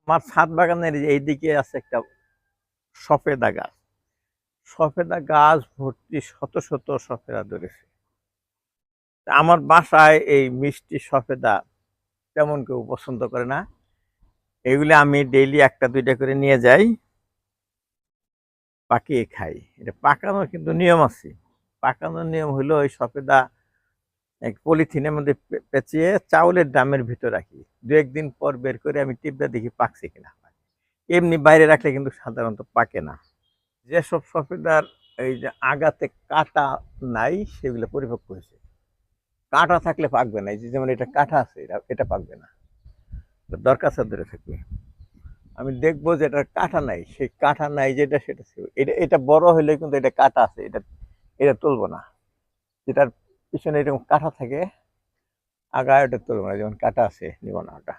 আমার ছাদ বাগানের এইদিকে আছে একটা সফেদা গাছ। সফেদা গাছ ভর্তি শত শত সফেদা ধরেছে। আমার বাসায় এই মিষ্টি সফেদা তেমন কেউ পছন্দ করে না। এগুলি আমি ডেইলি একটা দুইটা করে নিয়ে যাই, পাকিয়ে খাই। এটা পাকানোর কিন্তু নিয়ম আছে। পাকানোর নিয়ম হলো ওই সফেদা এক পলিথিনের মধ্যে পেঁচিয়ে চাউলের ড্রামের ভিতর রাখি। দু একদিন পর বের করে আমি টিপটা দেখি পাকছে কিনা। এমনি বাইরে রাখলে কিন্তু সাধারণত পাকে না। যেসব সফেদার এই যে আগাতে কাটা নাই সেগুলো পরিপক্ক হয়েছে। কাটা থাকলে পাকবে না। এই যে যেমন এটা কাটা আছে, এটা এটা পাকবে না, দরকার ধরে থাকবে। আমি দেখবো যে এটা কাটা নাই, সেই কাটা নাই যেটা সেটা ছিল। এটা এটা বড় হইলে কিন্তু এটা কাটা আছে, এটা এটা তুলবো না। যেটার পিছনে এরকম কাটা থাকে আগা, এটা তুলবো না। যেমন কাটা আছে, নিব না ওটা।